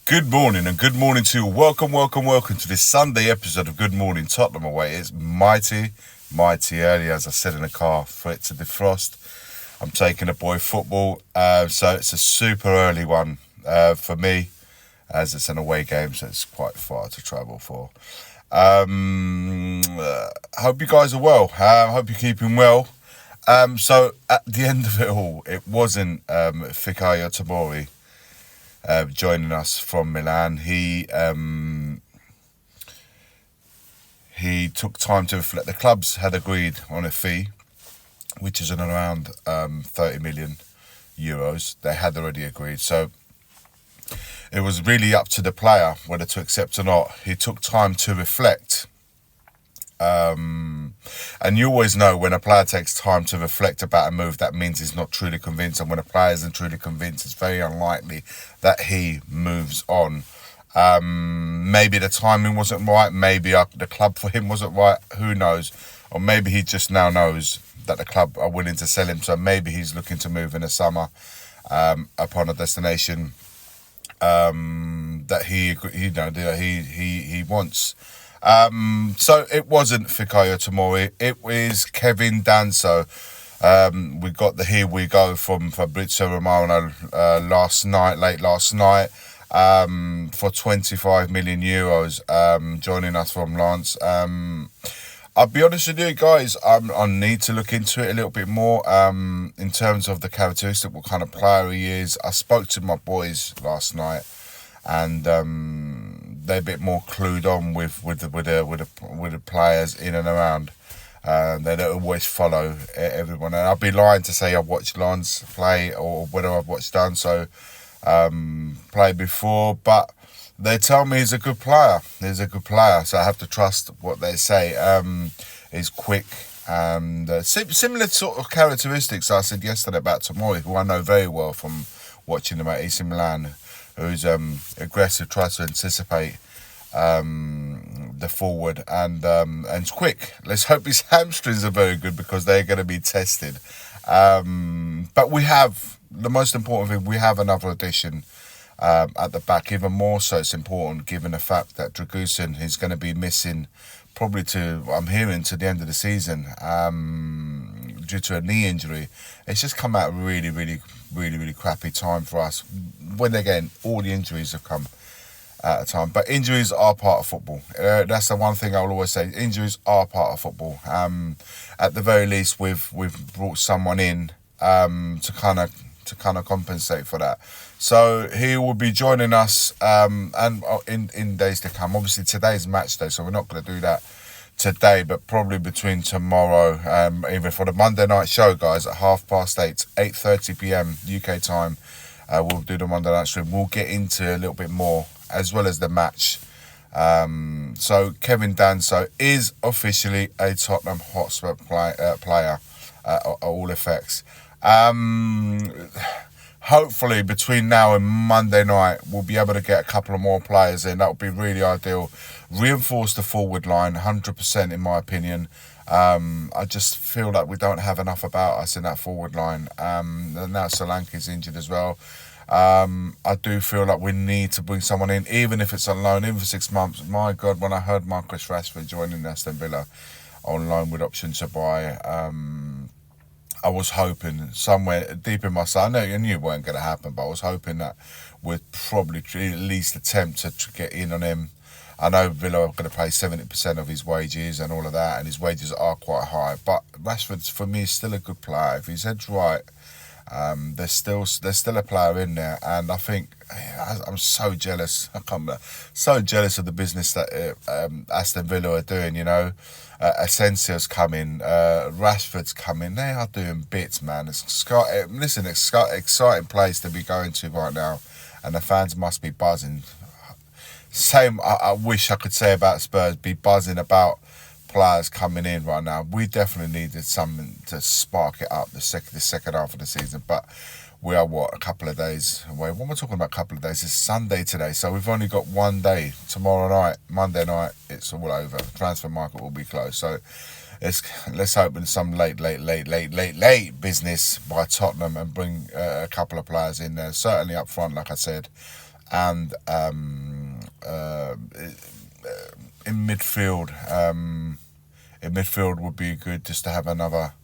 Good morning and good morning to you. Welcome to this Sunday episode of Good Morning Tottenham Away. It's mighty early, as I said in the car, for it to defrost. I'm taking the boy football, so it's a super early one for me, as it's an away game, so it's quite far to travel for. Hope you guys are well. Hope you're keeping well. So at the end of it all, it wasn't Fikayo Tomori joining us from Milan. He took time to reflect. The clubs had agreed on a fee, which is around 30 million euros. They had already agreed. So it was really up to the player whether to accept or not. He took time to reflect. And you always know when a player takes time to reflect about a move, that means he's not truly convinced. And when a player isn't truly convinced, it's very unlikely that he moves on. Maybe the timing wasn't right. Maybe the club for him wasn't right. Who knows? Or maybe he just now knows that the club are willing to sell him. So maybe he's looking to move in the summer upon a destination that he wants. So it wasn't Fikayo Tomori, it was Kevin Danso. We got the here we go from Fabrizio Romano late last night, for 25 million euros, joining us from Lens. I'll be honest with you guys, I need to look into it a little bit more, in terms of the characteristic, what kind of player he is. I spoke to my boys last night, and they're a bit more clued on with the players in and around. They don't always follow everyone, and I'd be lying to say I've watched Lens play or whether I've watched Danso play before, but they tell me he's a good player. So I have to trust what they say. He's quick, and similar sort of characteristics I said yesterday about Tomori, who I know very well from watching him at AC Milan, who's aggressive, tries to anticipate the forward, and quick. Let's hope his hamstrings are very good, because they're going to be tested. But we have, the most important thing, we have another addition at the back. Even more so it's important given the fact that Dragusin is going to be missing probably I'm hearing, to the end of the season, due to a knee injury. It's just come out really crappy time for us, when again all the injuries have come at a time. But injuries are part of football. That's the one thing I'll always say. Injuries are part of football. At the very least, we've brought someone in to kind of compensate for that. So he will be joining us, and in days to come. Obviously today's match day, so we're not going to do that today, but probably between tomorrow, even for the Monday night show, guys, at 8:30 p.m. UK time, we'll do the Monday night stream. We'll get into a little bit more, as well as the match. So Kevin Danso is officially a Tottenham Hotspur player at all effects. Hopefully between now and Monday night, we'll be able to get a couple of more players in. That would be really ideal. Reinforce the forward line 100%, in my opinion. I just feel like we don't have enough about us in that forward line. And now Solanke's injured as well. I do feel like we need to bring someone in, even if it's on loan, even for 6 months. My God, when I heard Marcus Rashford joining Aston Villa on loan with option to buy, I was hoping somewhere deep in my soul, I knew it weren't going to happen, but I was hoping that we'd probably at least attempt to get in on him. I know Villa are going to pay 70% of his wages and all of that, and his wages are quite high. But Rashford, for me, is still a good player. If his head's right, there's still a player in there, and I think I'm so jealous. So jealous of the business that Aston Villa are doing. You know, Asensio's coming, Rashford's coming. They are doing bits, man. It's exciting place to be going to right now, and the fans must be buzzing. Same, I wish I could say about Spurs, be buzzing about players coming in right now. We definitely needed something to spark it up the second half of the season, but we are, a couple of days away. When we're talking about a couple of days, it's Sunday today, so we've only got one day. Tomorrow night, Monday night, it's all over. The transfer market will be closed, so let's hope in some late business by Tottenham and bring a couple of players in there. Certainly up front, like I said. and in midfield. In midfield would be good just to have another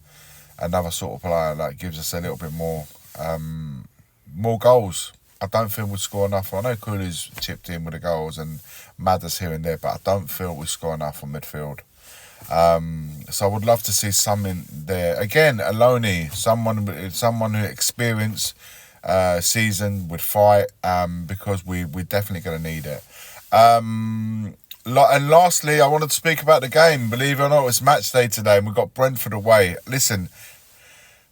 sort of player that gives us a little bit more goals. I don't feel we score enough. I know Cooley's chipped in with the goals and Madders here and there, but I don't feel we score enough on midfield. So I would love to see something there. Again, Aloni, someone who experienced season would fight, because we're definitely going to need it. And lastly, I wanted to speak about the game. Believe it or not, it's match day today, and we've got Brentford away. Listen,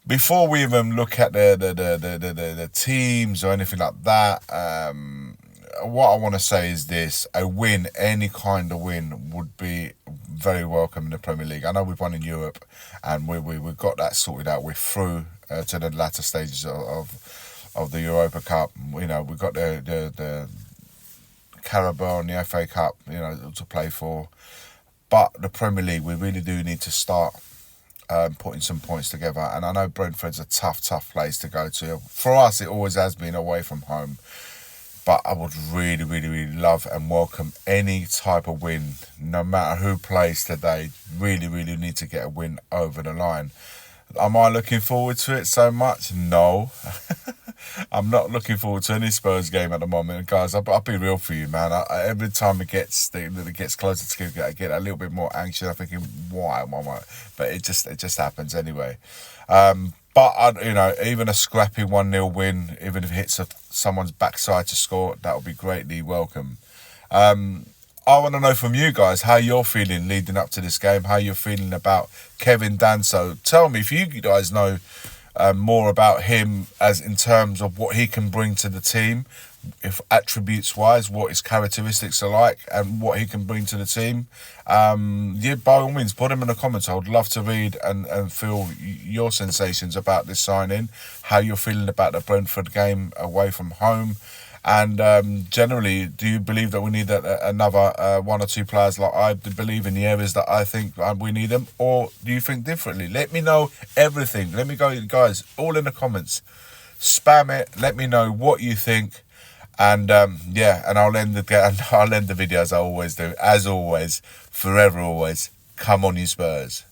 before we even look at the teams or anything like that, what I want to say is this: a win, any kind of win, would be very welcome in the Premier League. I know we've won in Europe, and we've got that sorted out. We're through to the latter stages of the Europa Cup. You know, we've got the Carabao and the FA Cup, you know, to play for. But the Premier League, we really do need to start putting some points together. And I know Brentford's a tough place to go to. For us, it always has been away from home. But I would really, really, really love and welcome any type of win, no matter who plays today. Really, really need to get a win over the line. Am I looking forward to it so much? No. I'm not looking forward to any Spurs game at the moment, guys. I'll be real for you, man. Every time it gets closer to I get a little bit more anxious. I'm thinking, why? But it just happens anyway. But you know, even a scrappy 1-0 win, even if it hits someone's backside to score, that would be greatly welcome. I want to know from you guys how you're feeling leading up to this game, how you're feeling about Kevin Danso. Tell me if you guys know more about him as in terms of what he can bring to the team, if attributes-wise, what his characteristics are like and what he can bring to the team. Yeah, by all means, put them in the comments. I would love to read and feel your sensations about this signing, how you're feeling about the Brentford game away from home. And generally, do you believe that we need another one or two players like I believe in the areas that I think we need them? Or do you think differently? Let me know everything. Let me go, guys, all in the comments. Spam it. Let me know what you think. And yeah, and I'll end the video as I always do. As always, forever always, come on you Spurs.